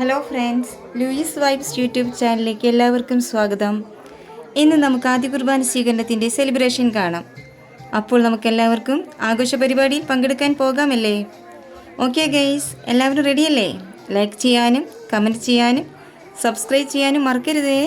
Hello friends, Louis Vibes YouTube ചാനലിലേക്ക് എല്ലാവർക്കും സ്വാഗതം. ഇന്ന് നമുക്ക് ആദ്യ കുർബാന സ്വീകരണത്തിൻ്റെ സെലിബ്രേഷൻ കാണാം. അപ്പോൾ നമുക്കെല്ലാവർക്കും ആഘോഷ പരിപാടിയിൽ പങ്കെടുക്കാൻ പോകാമല്ലേ? ഓക്കെ ഗൈസ്, എല്ലാവരും റെഡിയല്ലേ? ലൈക്ക് ചെയ്യാനും കമൻറ്റ് ചെയ്യാനും സബ്സ്ക്രൈബ് ചെയ്യാനും മറക്കരുതേ.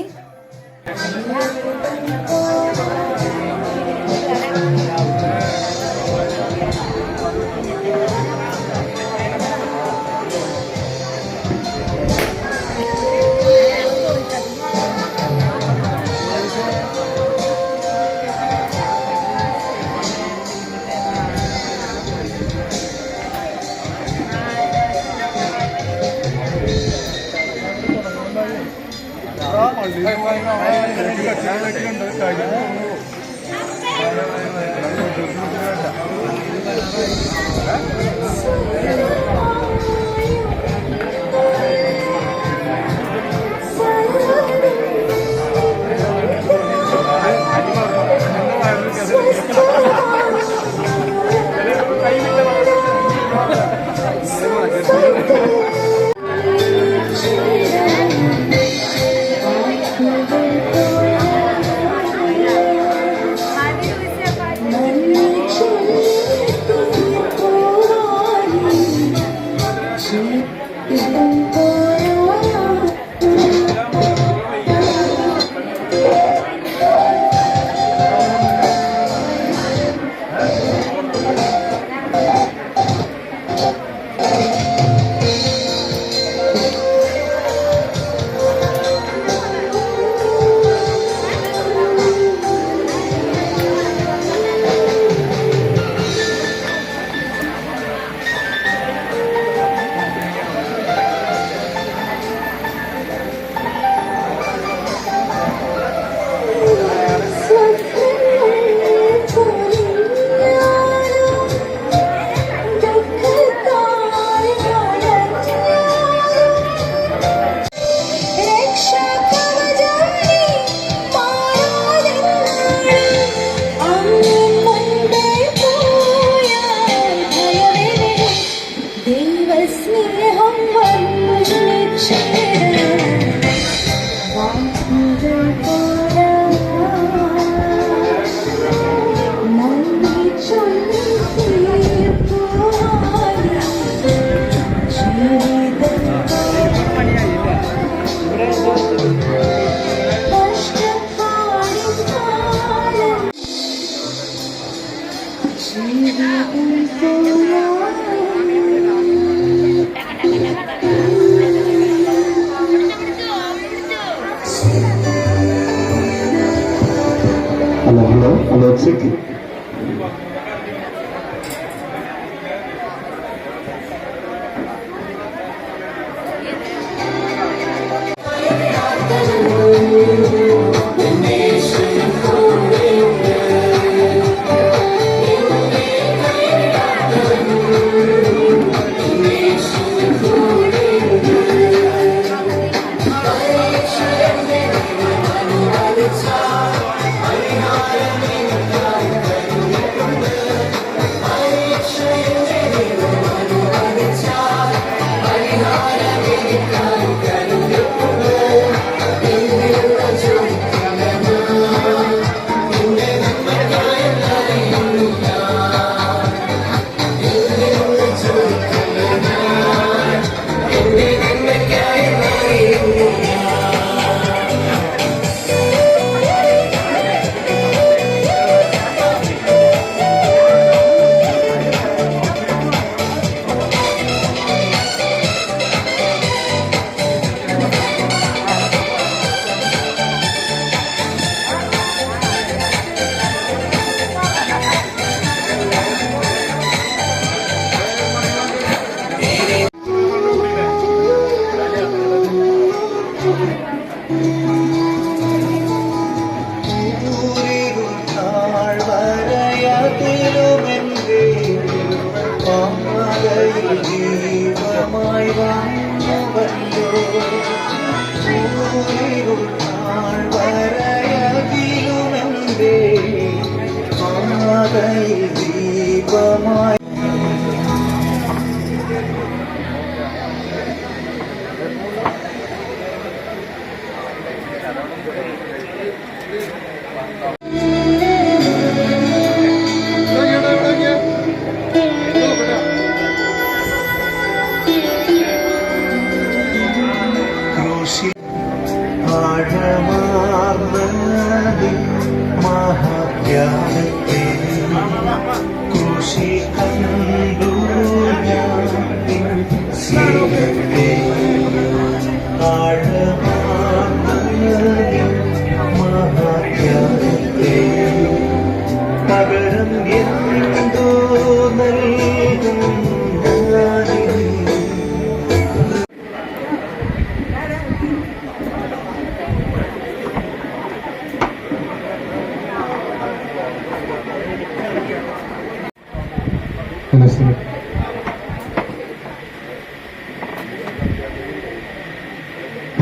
Hello, check it.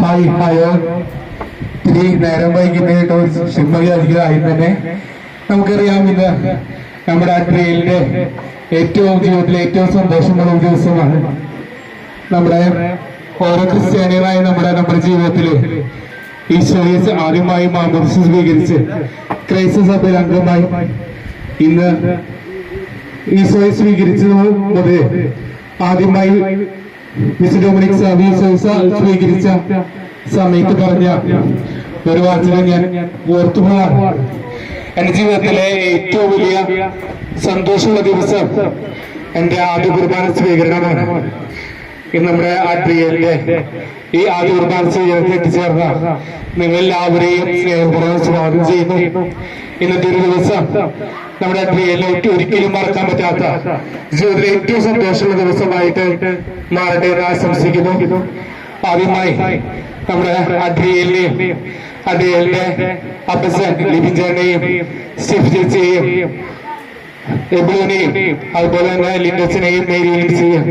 ഹായ് ഇത്തിരി നേരം വൈകുന്നേട്ടോ ക്ഷമയായിരിക്കും തന്നെ. നമുക്കറിയാം ഇന്ന് നമ്മുടെ ട്രെയിനിന്റെ ജീവിതത്തിലെ ഏറ്റവും സന്തോഷമുള്ള ഒരു ദിവസമാണ്. നമ്മുടെ ഓരോ ക്രിസ്ത്യാനികളായ നമ്മുടെ ജീവിതത്തില് ഈശോയെ ആദ്യമായി മാമോദിസ സ്വീകരിച്ച് ക്രൈസ്തവ സഭയിൽ അംഗമായി ഇന്ന് ഈശോയെ സ്വീകരിച്ചത് മുതൽ ആദ്യമായി മിസ്റ്റർ ഡൊമിനിക് സ്വീകരിച്ച സമയത്ത് പറഞ്ഞ ഒരു വാചകം ഞാൻ ഓർത്തുപോകാണ്. എന്റെ ജീവിതത്തിലെ ഏറ്റവും വലിയ സന്തോഷമുള്ള ദിവസം എന്റെ ആദ്യ കുർബാന സ്വീകരണമാണ്. ഇന്ന് നമ്മുടെ ആത്മീയന്റെ ഈ ആദ്യ കുർബാന സ്വീകരണത്തിൽ എത്തിച്ചേർന്ന നിങ്ങളെല്ലാവരെയും സ്നേഹപൂർവ്വം സ്വാഗതം ചെയ്യുന്നു. ഇന്നത്തെ ഒരു ദിവസം നമ്മുടെ പ്രിയയിലെ ഒരിക്കലും മറക്കാൻ പറ്റാത്ത ജീവിതത്തിലെ ഏറ്റവും സന്തോഷമുള്ള ദിവസമായിട്ട് മാറട്ടെ എന്ന് ആശംസിക്കുന്നു. ആദ്യമായി നമ്മുടെ അഡ്രിയലിന്റെ അപ്പസൻ ലിബിൻചേട്ടനെയും സ്റ്റെഫ് ചേച്ചിയെയും എബ്ലൂനെയും അതുപോലെ തന്നെ ലിൻഡസിനെയും മേരിയെയും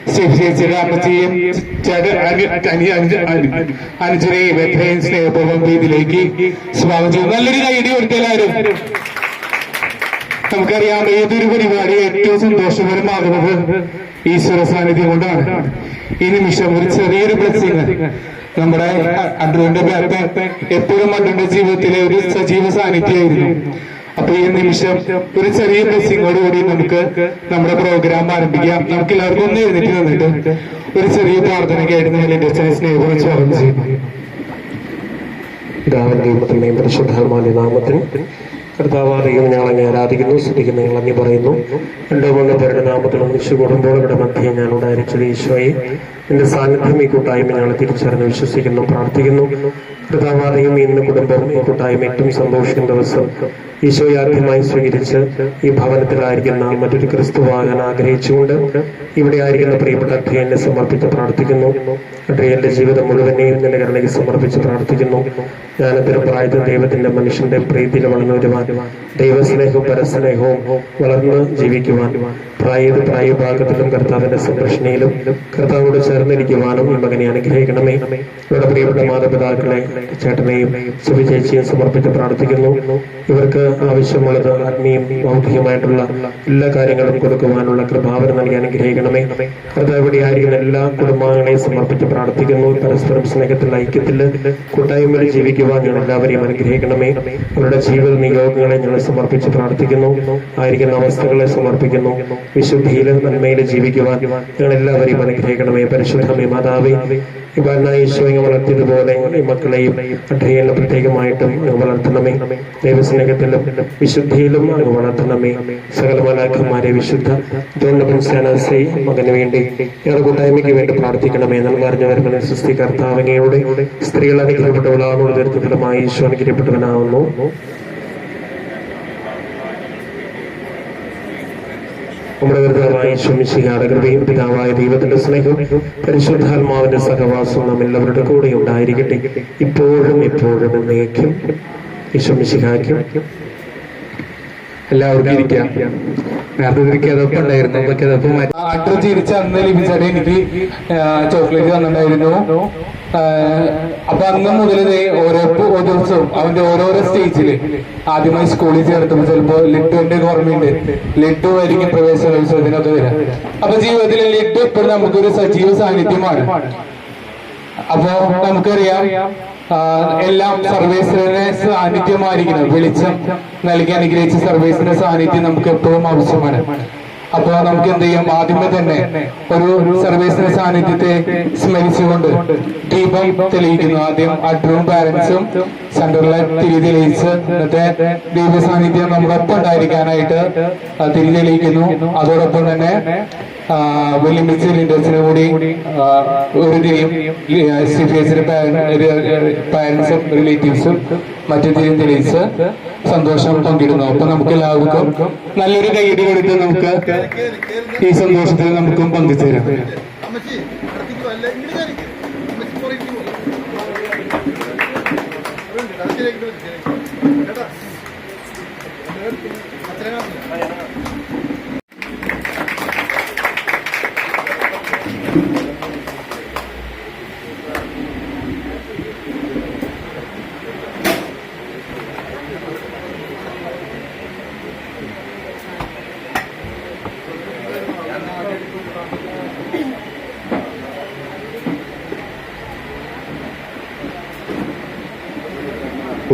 സ്റ്റെഫ് ചേച്ചിയുടെ അമ്മച്ചിയും അനുജനെയും എത്രയും സ്നേഹപൂർവ്വം രീതിയിലേക്ക് സ്വാഗതം ചെയ്യും. നല്ലൊരു കൈയടി കൊടുത്തെല്ലാവരും. നമുക്കറിയാം ഏതൊരു പരിപാടി ഏറ്റവും സന്തോഷകരമാകുന്നത് ഈശ്വര സാന്നിധ്യം കൊണ്ടാണ്. ഈ നിമിഷം ഒരു ചെറിയൊരു ബ്ലെസ്സിങ് നമ്മുടെ അഡ്രുവിന്റെ എപ്പോഴും അഡ്രുവിന്റെ ജീവിതത്തിലെ ഒരു സജീവ സാന്നിധ്യമായിരുന്നു. അപ്പൊ ഈ നിമിഷം ഒരു ചെറിയ ബ്ലെസ്സിങ്ങോടുകൂടി നമുക്ക് നമ്മുടെ പ്രോഗ്രാം ആരംഭിക്കാം. നമുക്ക് എല്ലാവർക്കും ഒന്ന് എഴുന്നേറ്റ് നിന്നിട്ട് ഒരു ചെറിയ പ്രാർത്ഥനയ്ക്കായിട്ട് നിങ്ങൾ എന്റെ സ്നേഹപൂർവ്വം സ്വാഗതം ചെയ്യുന്നു. പിതാവിന്റെയും പരിശുദ്ധാത്മാവിന്റെ നാമത്തിൽ കർത്താവാറിയും ഞങ്ങൾ അങ്ങ് ആരാധിക്കുന്നു, സ്തുതിക്കുന്നു, ഞങ്ങൾ അങ്ങ് പറയുന്നു. 2-3 പേരുടെ നാമത്തിൽ ഒന്നിച്ചു കൂടുമ്പോൾ ഇവിടെ മധ്യേ ഞാൻ ഉണ്ടായിരിച്ചത് ഈശോയെ എന്റെ സാന്നിധ്യം ഈ കൂട്ടായ്മ ഞങ്ങൾ തിരിച്ചറിഞ്ഞ് വിശ്വസിക്കുന്നു, പ്രാർത്ഥിക്കുന്നു. കർത്താവാറിയും ഇന്ന് കുടുംബം ഈ കൂട്ടായ്മ ഏറ്റവും സന്തോഷിക്കുന്ന ദിവസം ഈശോയെ ആദ്യമായി സ്വീകരിച്ച് ഈ ഭവനത്തിലായിരിക്കുന്ന മറ്റൊരു ക്രിസ്തുവാകാൻ ആഗ്രഹിച്ചുകൊണ്ട് ഇവിടെ ആയിരിക്കുന്ന പ്രിയപ്പെട്ട അഡ്രിയനെ സമർപ്പിച്ച് പ്രാർത്ഥിക്കുന്നു. അഡ്രിയന്റെ ജീവിതം മുഴുവനെയും നിന്റെ കരുണയ്ക്ക് സമർപ്പിച്ച് പ്രാർത്ഥിക്കുന്നു. ജ്ഞാനത്തിനും പ്രായത്തിൽ ദൈവത്തിന്റെ മനുഷ്യന്റെ പ്രീതിയിൽ വളർന്നു വരുവാൻ, ദൈവസ്നേഹവും പരസ്നേഹവും വളർന്ന് ജീവിക്കുവാൻ, പ്രായഭാഗത്തിലും കർത്താവിന്റെ സംരക്ഷണയിലും കർത്താവോട് ചേർന്നിരിക്കുവാനും ഈ മകനെ അനുഗ്രഹിക്കണമേ. ഇവിടെ പ്രിയപ്പെട്ട മാതാപിതാക്കളെ ചേട്ടനെയും സുവിചേച്ചിയും സമർപ്പിച്ച് പ്രാർത്ഥിക്കുന്നു. ഇവർക്ക് ആവശ്യമുള്ളത് ആത്മീയം ഭൗതികമായിട്ടുള്ള എല്ലാ കാര്യങ്ങളും കൊടുക്കുവാനുള്ള കൃപാവരം നൽകി അനുഗ്രഹിക്കണമേ. കർത്താവ് ഇവിടെ ആയിരിക്കുന്ന എല്ലാ കുടുംബാംഗങ്ങളെയും സമർപ്പിച്ച് പ്രാർത്ഥിക്കുന്നു. പരസ്പരം സ്നേഹത്തിൽ ഐക്യത്തിൽ കൂട്ടായ്മയിൽ ജീവിക്കുവാൻ ഞങ്ങൾ എല്ലാവരെയും അനുഗ്രഹിക്കണമേ. അവരുടെ ജീവിത നിയോഗങ്ങളെ ഞങ്ങൾ സമർപ്പിച്ച് പ്രാർത്ഥിക്കുന്നു. ആയിരിക്കുന്ന അവസ്ഥകളെ സമർപ്പിക്കുന്നു. വിശുദ്ധിയിലും നന്മയിലും ജീവിക്കുവാൻ ഞങ്ങൾ എല്ലാവരെയും അനുഗ്രഹിക്കണമേ. പരിശുദ്ധമേ മാതാവേ, ഈശോയെ വളർത്തിയതുപോലെ ഈ മക്കളെയും അഡ്രിയലിനെ പ്രത്യേകമായിട്ടും വളർത്തണമേ. ദൈവസ്നേഹത്തിലും വിശുദ്ധിയിലും അങ്ങ് വളർത്തണമേ. സകല മാലാഖമാരെ വിശുദ്ധ ജോൺസി മകന് വേണ്ടി ഞങ്ങളുടെ കൂട്ടായ്മയ്ക്ക് വേണ്ടി പ്രാർത്ഥിക്കണമേ. നൽകറിഞ്ഞു വരുന്ന സൃഷ്ടി കർത്താവങ്ങയുടെ സ്ത്രീകൾ അനുഗ്രഹപ്പെട്ടവളാണെന്നുള്ള തീർത്ഥഫലമായി ഈശോ അനുഗ്രഹപ്പെട്ടവനാവുന്നു. നമ്മുടെ കർത്താവായ ഈശോമിശിഹായുടെ കൃപയും പിതാവായ ദൈവത്തിന്റെ സ്നേഹവും പരിശുദ്ധാത്മാവിന്റെ സഹവാസവും നാം എല്ലാവരുടെ കൂടെ ഉണ്ടായിരിക്കട്ടെ, ഇപ്പോഴും എപ്പോഴും എന്നേക്കും. ഈശോമിശിഹായ്ക്കും എല്ലാവർക്കും ഇരിക്കാം. നേരത്തെ അതൊക്കെ ഉണ്ടായിരുന്നു. അഡ്രസ് ചിരിച്ച അന്ന് ലഭിച്ചത് എനിക്ക് ചോക്ലേറ്റ് തന്നിട്ടുണ്ടായിരുന്നു. അപ്പൊ അന്ന് മുതൽ ഓരോ ദിവസവും അവന്റെ ഓരോരോ സ്റ്റേജില് ആദ്യമായി സ്കൂളിൽ ചേർത്തുമ്പോൾ ചിലപ്പോ ലിട്ടുവിന്റെ ഓർമ്മയുണ്ട്. ലിട്ടു ആയിരിക്കും പ്രവേശനോത്സവത്തിനൊക്കെ വരാം. അപ്പൊ ജീവിതത്തിലെ ലിട്ടു എപ്പോഴും നമുക്കൊരു സജീവ സാന്നിധ്യമാണ്. അപ്പോ നമുക്കറിയാം എല്ലാം സർവേശ്വരന്റെ സാന്നിധ്യമായിരിക്കണം. വെളിച്ചം നൽകി അനുഗ്രഹിച്ച സർവേശ്വരന്റെ സാന്നിധ്യം നമുക്ക് എപ്പോഴും ആവശ്യമാണ്. അപ്പൊ നമുക്ക് എന്ത് ചെയ്യാം, ആദ്യമേ തന്നെ ഒരു സർവീസിന്റെ സാന്നിധ്യത്തെ സ്മരിച്ചുകൊണ്ട് ദീപം തെളിയിക്കുന്നു. ആദ്യം അഡ്രൂം പാരന്റ്സും സെന്ററിലെ തിരി തെളിയിച്ച് ഇന്നത്തെ ദീപ സാന്നിധ്യം നമ്മുടെ ഒപ്പം ഉണ്ടായിരിക്കാനായിട്ട് തിരി തെളിയിക്കുന്നു. അതോടൊപ്പം തന്നെ വെല്ലുമിച്ച് ലീഡേഴ്സിന് കൂടി ഒരു ടീം പാരന്റ്സും റിലേറ്റീവ്സും മറ്റു ടീം തെളിയിച്ച് സന്തോഷം പങ്കിടുന്നു. അപ്പൊ നമുക്ക് എല്ലാവർക്കും നല്ലൊരു കൈയ്യടി കൊടുത്ത് നമുക്ക് ഈ സന്തോഷത്തിൽ നമുക്കും പങ്കുചേരാം.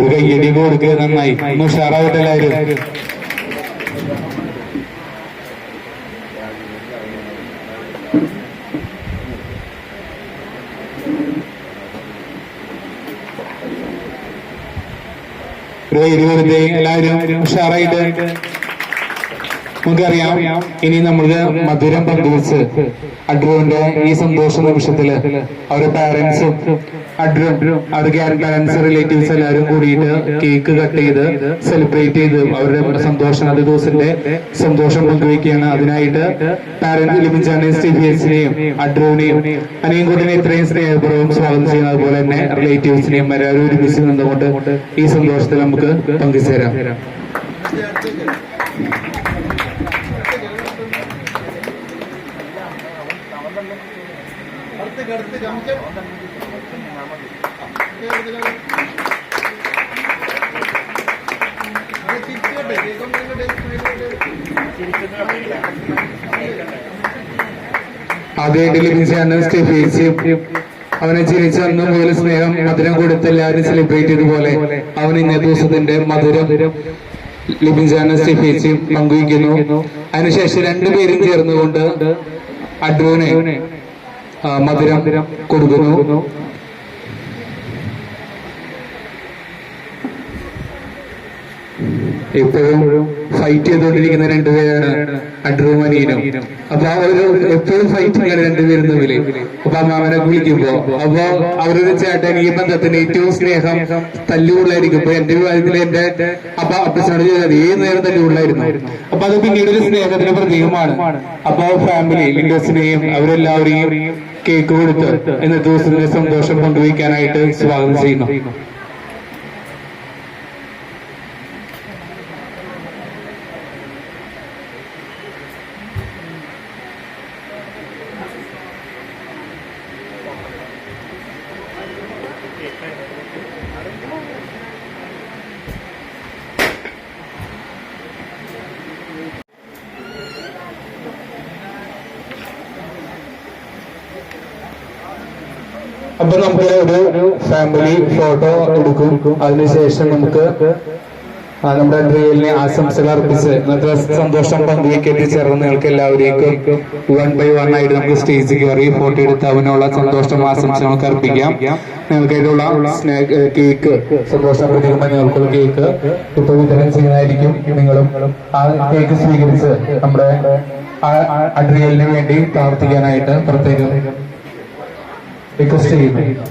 ഒരു കയ്യടി കൊടുക്കുക, നന്നായി ഉഷാറാവട്ടെ എല്ലാവരും. ഒരു കയ്യടി കൊടുത്ത് എല്ലാവരും ഉഷാറായിട്ട്. നമുക്കറിയാം ഇനി നമ്മളുടെ മധുരം പങ്കുവെച്ച് അഡ്രുവിന്റെ ഈ സന്തോഷ നിമിഷത്തില് അവരുടെ പാരന്റ്സും അത് പാരന്റ്സ് റിലേറ്റീവ്സ് എല്ലാവരും കൂടിയിട്ട് കേക്ക് കട്ട് ചെയ്ത് സെലിബ്രേറ്റ് ചെയ്ത് അവരുടെ സന്തോഷം അത് ദിവസത്തിന്റെ സന്തോഷം പങ്കുവയ്ക്കുകയാണ്. അതിനായിട്ട് പാരന്റ് ലിബിൻചാനെയും സ്റ്റീഫിയൻസിനെയും അഡ്രുവിനെയും അനിയും കൂട്ടിനെ ഇത്രയും സ്നേഹപൂർവ്വം സ്വാഗതം ചെയ്യുന്നത്. അതുപോലെ തന്നെ റിലേറ്റീവ്സിനെയും എല്ലാവരും ഒരുമിച്ച് നിന്നുകൊണ്ട് ഈ സന്തോഷത്തിൽ നമുക്ക് പങ്കുചേരാം. ആദ്യമായിട്ട് ലിബിൻചാനും സ്റ്റീഫിയൻസിയും അവനെ ജനിച്ച അന്ന് മുതൽ സ്നേഹം മധുരം കൊടുത്ത് എല്ലാവരും സെലിബ്രേറ്റ് ചെയ്തതുപോലെ അവൻ ഇന്നേ ദിവസത്തിന്റെ മധുരം ലിബിൻചാനും സ്റ്റീഫിയൻസിയും പങ്കുവയ്ക്കുന്നു. അതിനുശേഷം രണ്ടുപേരും ചേർന്നുകൊണ്ട് അഡ്രുവിനെ മധുരം കൊടുക്കുന്നു. എപ്പോഴും ഫൈറ്റ് ചെയ്തുകൊണ്ടിരിക്കുന്ന രണ്ടുപേരാണ് അഡ്രുവും അനിയനും. അപ്പൊ അവര് എപ്പോഴും ഫൈറ്റിങ്ങാണ് രണ്ടുപേരും തമ്മില്. അപ്പൊ അമ്മാവനെ വിളിക്കുമ്പോ അപ്പൊ അവരൊരു ചേട്ടൻ ഈ ബന്ധത്തിന് ഏറ്റവും സ്നേഹം തല്ലുകൊള്ളായിരിക്കും. ഇപ്പൊ എന്റെ വിവാഹത്തിൽ എന്റെ അപ്പച്ചനോട് ചോദിച്ചാൽ ഏത് നേരം തല്ലുകൊള്ളായിരുന്നു. അപ്പൊ അത് പിന്നീട് ഒരു സ്നേഹത്തിന്റെ പ്രതീകമാണ്. അപ്പൊ ഫാമിലി ലിൻഡേഴ്സിനെയും അവരെല്ലാവരെയും കേക്ക് കൊടുത്ത് ഇന്നത്തെ ദിവസത്തിന്റെ സന്തോഷം പങ്കുവയ്ക്കാനായിട്ട് സ്വാഗതം ചെയ്യുന്നു. അപ്പൊ നമുക്ക് ഒരു ഫാമിലി ഫോട്ടോ എടുക്കും. അതിനുശേഷം നമുക്ക് നമ്മുടെ റിയലിനെ ആശംസകൾ അർപ്പിച്ച് ഇന്നത്തെ സന്തോഷം പങ്കുവയ്ക്കേണ്ടി ചേർന്ന് നിങ്ങൾക്ക് എല്ലാവരേക്കും 1 by 1 ആയിട്ട് നമുക്ക് സ്റ്റേജിൽ കയറി ഫോട്ടോ എടുത്ത് അവനുള്ള സന്തോഷം ആശംസകൾക്ക് അർപ്പിക്കാം. നിങ്ങൾക്കായിട്ടുള്ള കേക്ക് സന്തോഷം പ്രതീകമായി നിങ്ങൾക്കുള്ള കേക്ക് ഇപ്പൊ വിതരണം ചെയ്യുന്നതായിരിക്കും. നിങ്ങളും ആ കേക്ക് സ്വീകരിച്ച് നമ്മുടെ അഡ്രിയലിന് വേണ്ടി പ്രാർത്ഥിക്കാനായിട്ട് പ്രത്യേകം റിക്വസ്റ്റ് ചെയ്യുന്നു.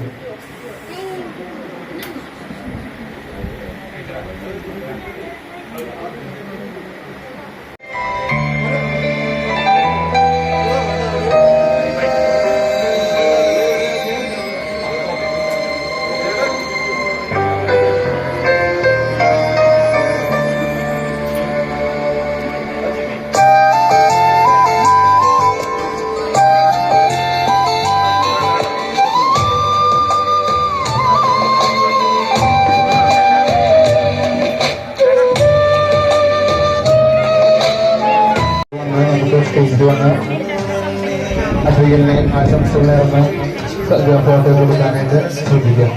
സ്റ്റേജിൽ വന്ന് അഡ്രിയലിനെ ആശംസകൾ നേർന്ന് ഫോട്ടോ കൊടുക്കാനായിട്ട് ശ്രദ്ധിക്കാം.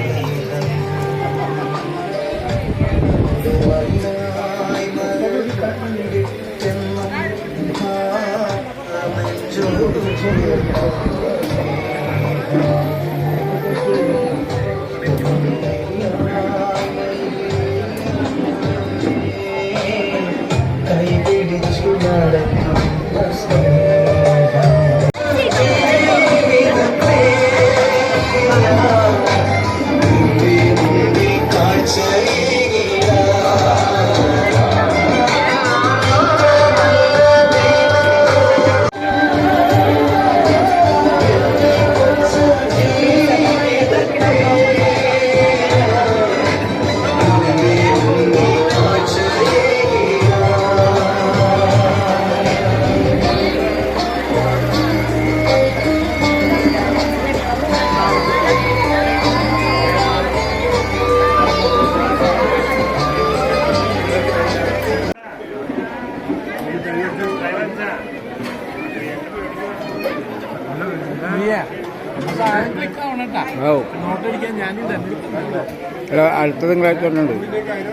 അടുത്ത തിങ്കളാഴ്ച ഉണ്ട്.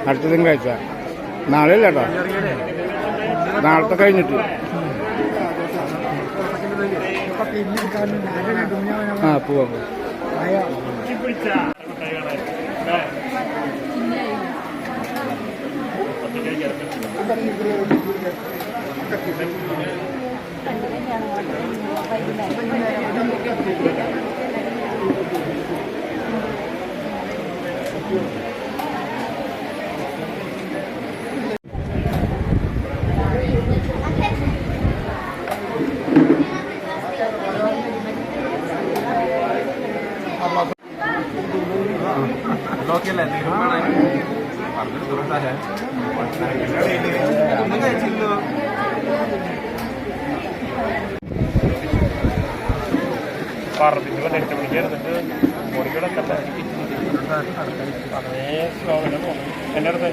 അടുത്ത തിങ്കളാഴ്ച നാളെ അല്ല കേട്ടോ, നാളത്തെ കഴിഞ്ഞിട്ട്. ആ പോവാം. എന്റെ അടുത്ത്